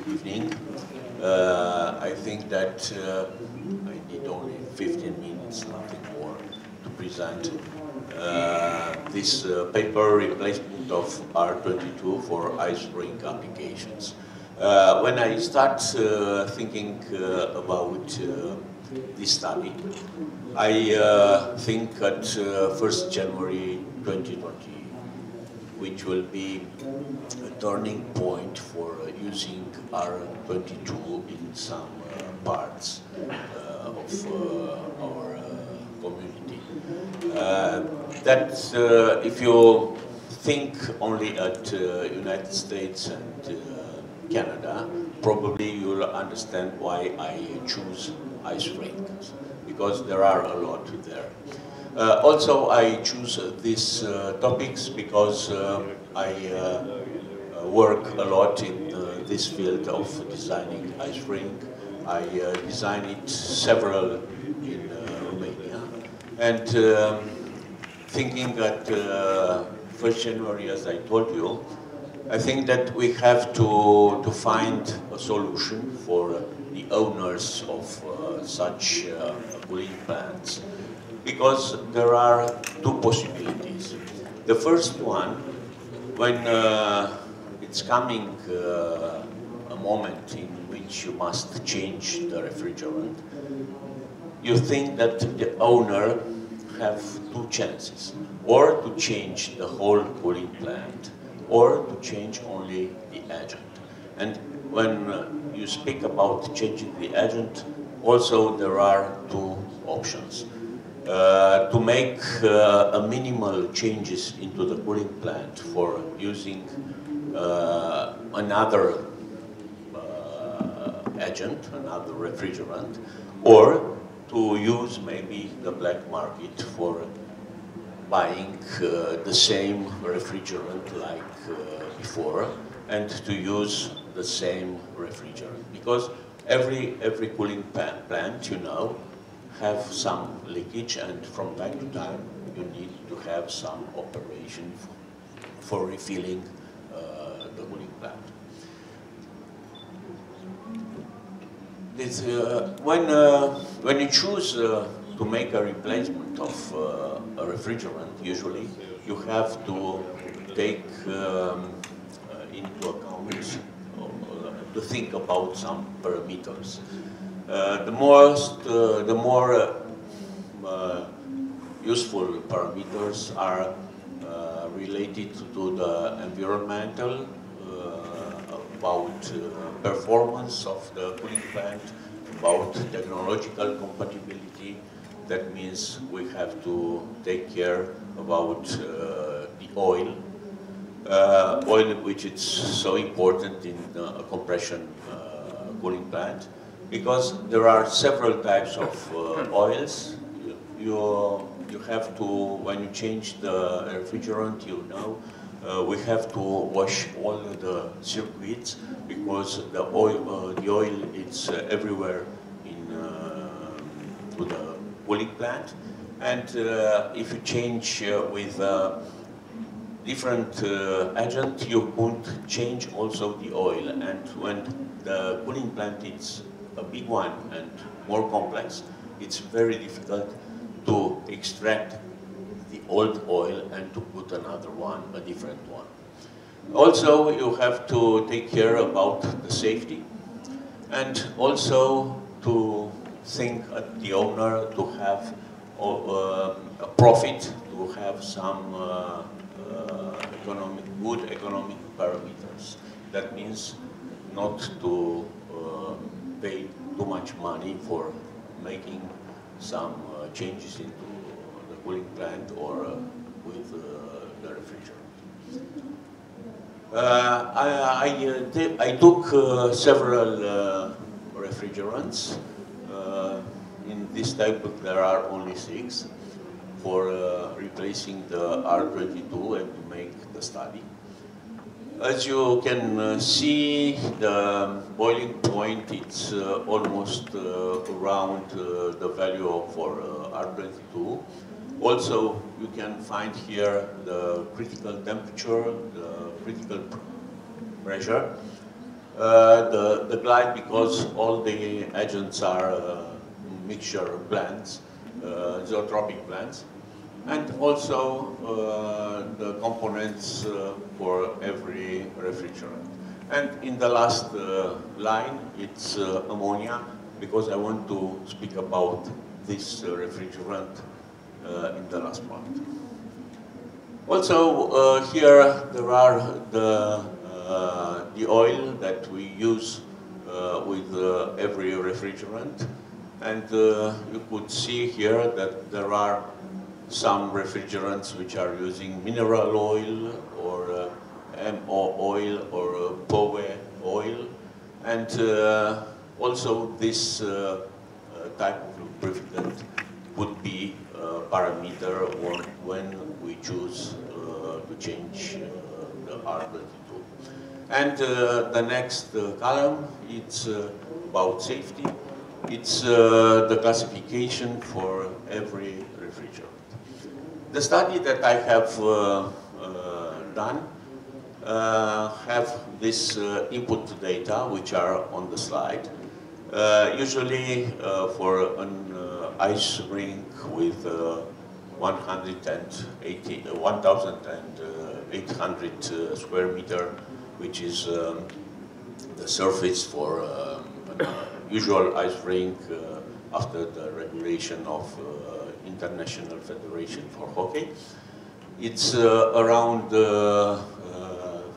evening. I think that I need only 15 minutes, nothing more, to present this paper replacement of R22 for ice rink applications. When I start thinking about this study, I think at 1st January 2020, which will be a turning point for using R22 in some parts of our community. That if you think only at United States and Canada, probably you will understand why I choose ice rinks, because there are a lot there. Also, I choose these topics because I work a lot in this field of designing ice rink. I designed several in Romania, and thinking that 1st January, as I told you, I think that we have to find a solution for the owners of such cooling plants, because there are two possibilities. The first one, when it's coming a moment in which you must change the refrigerant, you think that the owner have two chances, or to change the whole cooling plant, or to change only the agent. And when you speak about changing the agent, also there are two options. To make a minimal changes into the cooling plant for using another agent, another refrigerant, or to use maybe the black market for buying the same refrigerant like before, and to use the same refrigerant. Because every cooling plant, you know, have some leakage, and from time to time you need to have some operation for refilling the cooling plant. This, when you choose to make a replacement of a refrigerant, usually you have to take into account, to think about some parameters. The more useful parameters are related to the environmental, about performance of the cooling plant, about technological compatibility. That means we have to take care about the oil, which is so important in a compression cooling plant, because there are several types of oils. You have to, when you change the refrigerant, you know, we have to wash all the circuits, because the oil is everywhere in to the cooling plant. And if you change with different agent, you could change also the oil. And when the cooling plant is a big one and more complex, it's very difficult to extract the old oil and to put another one, a different one. Also, you have to take care about the safety, and also to think at the owner to have a profit, to have some good economic parameters. That means not to pay too much money for making some changes into the cooling plant or with the refrigerant. I took several refrigerants. In this type, there are only 6 for replacing the R22 and to make the study. As you can see, the boiling point, it's almost around the value for R22. Also, you can find here the critical temperature, the critical pressure. The glide, because all the agents are mixture blends, zootropic blends, and also the components for every refrigerant. And in the last line, it's ammonia, because I want to speak about this refrigerant in the last part. Also, here there are the oil that we use with every refrigerant. And you could see here that there are some refrigerants which are using mineral oil or MO oil or POE oil. And also this type of lubricant would be a parameter when we choose to change the R22. And the next column, it's about safety. It's the classification for every refrigerant. The study that I have done have this input data, which are on the slide. Usually for an ice rink with 1,800 square meter, which is the surface for usual ice rink after the regulation of International Federation for Hockey. It's around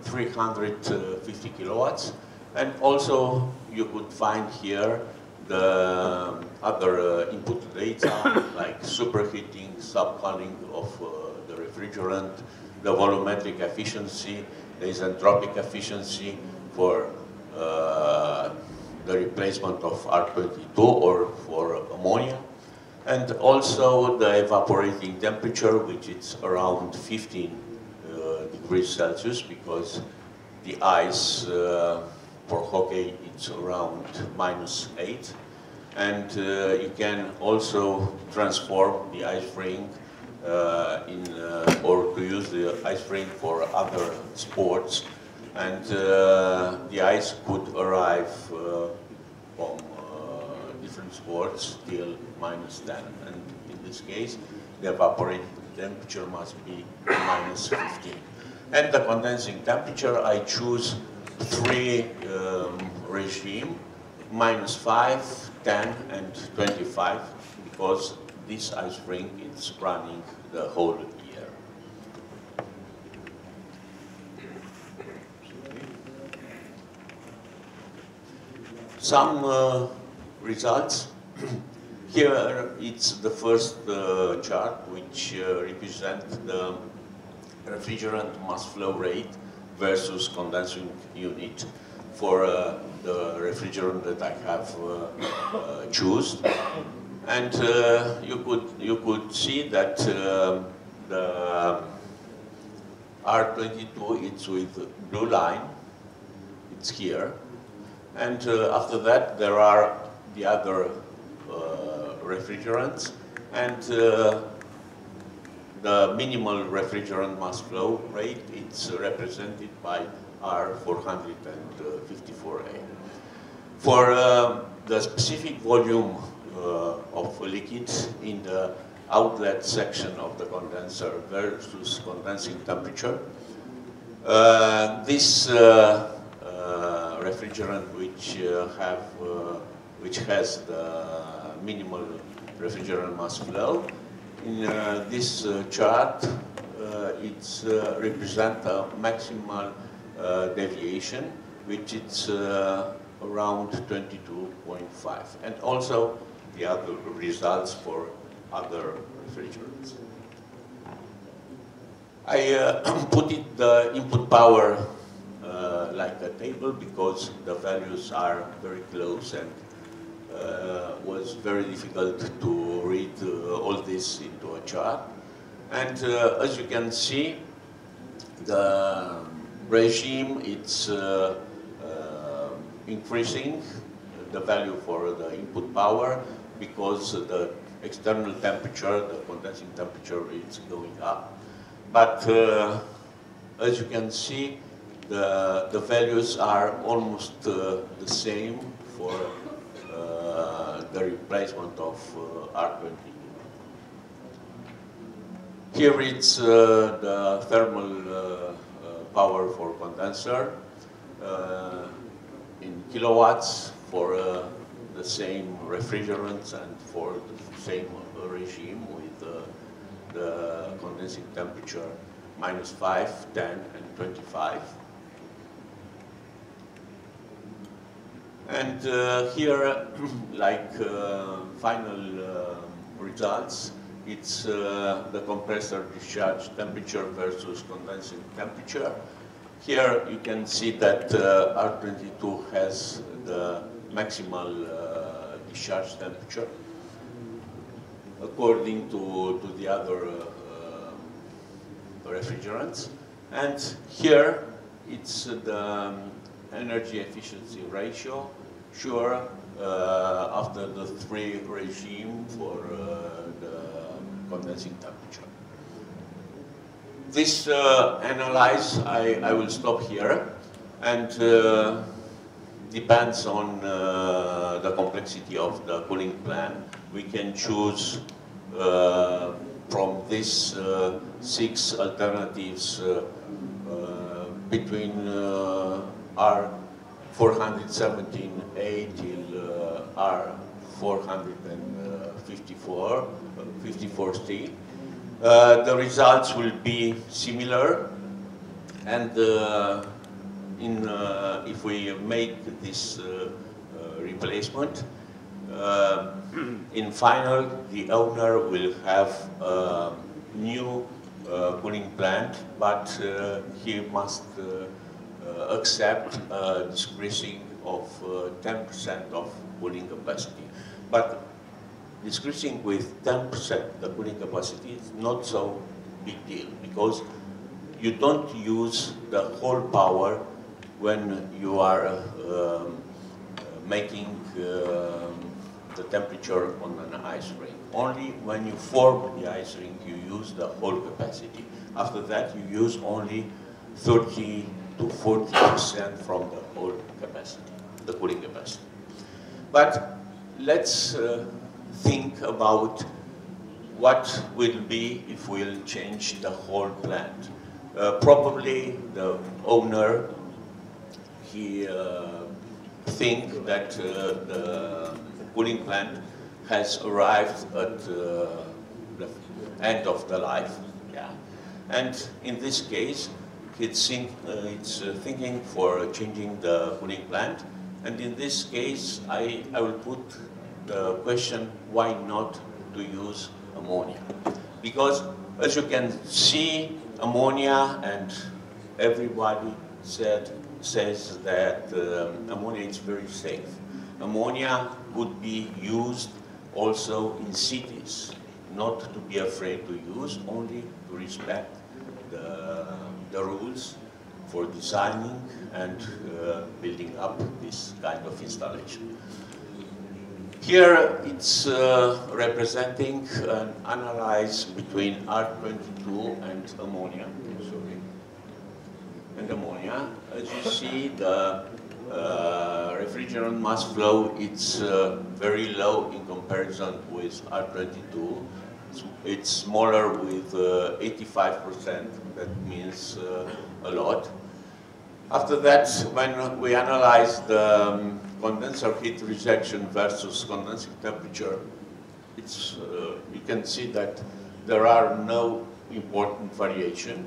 350 kilowatts. And also you could find here the other input data like superheating, subcooling of the refrigerant, the volumetric efficiency, the isentropic efficiency for the replacement of R22 or for ammonia, and also the evaporating temperature, which is around 15 degrees Celsius, because the ice for hockey it's around -8, and you can also transform the ice rink or to use the ice rink for other sports, and the ice could arrive from different sports till -10, and in this case the evaporating temperature must be -15. And the condensing temperature, I choose 3 regime, -5, 10 and 25, because this ice rink is running the whole year. Some results. Here it's the first chart, which represents the refrigerant mass flow rate versus condensing unit for the refrigerant that I have chosen. And you could see that the R22 it's with blue line, it's here, and after that there are the other refrigerants, and the minimal refrigerant mass flow rate, it's represented by R454A. For the specific volume of liquids in the outlet section of the condenser versus condensing temperature, this refrigerant which has the minimal refrigerant mass flow, in this chart, it's represent a maximal deviation, which is around 22.5, and also the other results for other refrigerants. I put it the input power like a table, because the values are very close, and was very difficult to read all this into a chart. And as you can see, the regime, it's increasing the value for the input power, because the external temperature, the condensing temperature, is going up. But as you can see, the values are almost the same for the replacement of R22. Here it's the thermal power for condenser in kilowatts for the same refrigerants and for the same regime with the condensing temperature -5, 10, and 25. And here, like final results, it's the compressor discharge temperature versus condensing temperature. Here you can see that R22 has the maximal discharge temperature according to the other refrigerants. And here it's the energy efficiency ratio, sure, after the 3 regime for the condensing temperature. This analyze, I will stop here, and depends on the complexity of the cooling plan. We can choose from these 6 alternatives between R417A till R454C. The results will be similar, and if we make this replacement, in final, the owner will have a new cooling plant, but he must accept a decreasing of 10% of cooling capacity. But decreasing with 10% the cooling capacity is not so big deal, because you don't use the whole power when you are making the temperature on an ice rink. Only when you form the ice rink you use the whole capacity. After that you use only 30 to 40% from the whole capacity, the cooling capacity. But let's think about what will be if we'll change the whole plant. Probably the owner, he think that the cooling plant has arrived at the end of the life, yeah. And in this case, it's thinking for changing the cooling plant. And in this case, I will put the question, why not to use ammonia? Because as you can see, ammonia, and everybody says that ammonia is very safe. Ammonia would be used also in cities, not to be afraid to use, only to respect the rules for designing and building up this kind of installation. Here it's representing an analysis between R22 and ammonia. As you see, the refrigerant mass flow, it's very low in comparison with R22. It's smaller with 85%, that means a lot. After that, when we analyze the condenser heat rejection versus condensing temperature, it's, you can see that there are no important variation.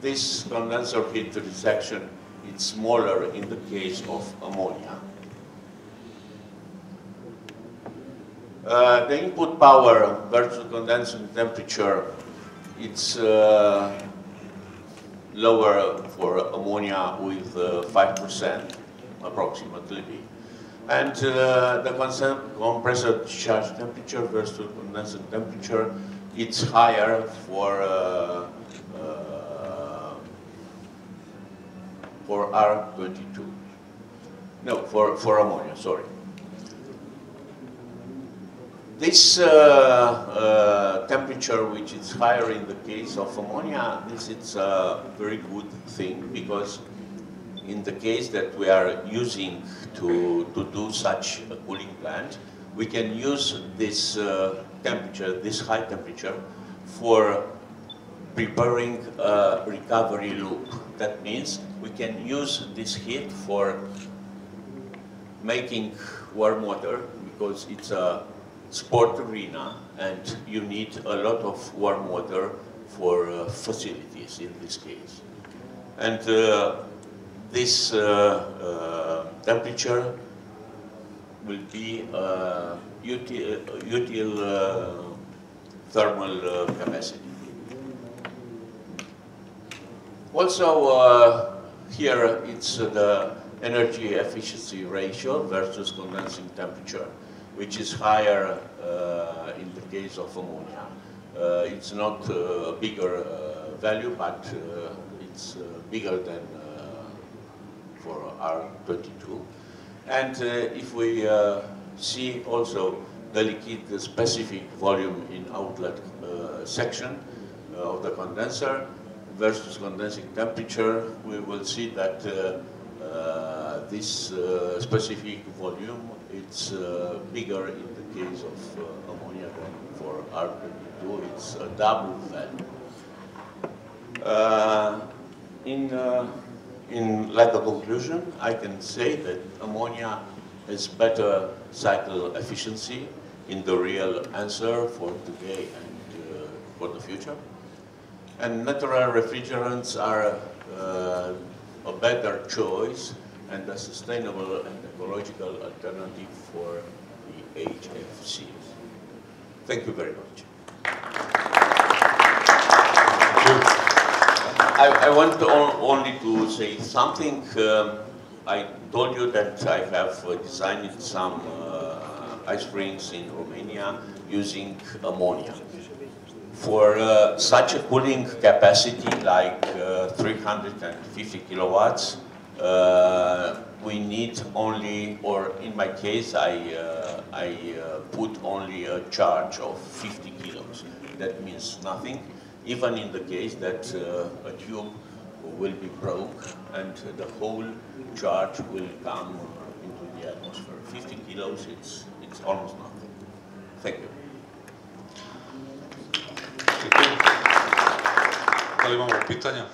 This condenser heat rejection is smaller in the case of ammonia. The input power versus condensing temperature, it's lower for ammonia with 5% approximately. And the compressor discharge temperature versus condensing temperature, it's higher for R22. No, for ammonia, sorry. This temperature, which is higher in the case of ammonia, this is a very good thing, because in the case that we are using to do such a cooling plant, we can use this temperature, this high temperature, for preparing a recovery loop. That means we can use this heat for making warm water, because it's a sport arena and you need a lot of warm water for facilities in this case. And this temperature will be util thermal capacity. Also, here it's the energy efficiency ratio versus condensing temperature, which is higher in the case of ammonia. It's not a bigger value, but it's bigger than for R22. And if we see also the liquid specific volume in outlet section of the condenser versus condensing temperature, we will see that this specific volume, it's bigger in the case of ammonia than for R22. It's a double value. In like a conclusion, I can say that ammonia has better cycle efficiency in the real answer for today and for the future. And natural refrigerants are a better choice and a sustainable and ecological alternative for the HFCs. Thank you very much. I want only to say something. I told you that I have designed some ice rinks in Romania using ammonia. For such a cooling capacity like 350 kilowatts, we need only, or in my case, I put only a charge of 50 kilos. That means nothing, even in the case that a tube will be broke and the whole charge will come into the atmosphere. 50 kilos, it's almost nothing. Thank you. Da li imamo pitanja?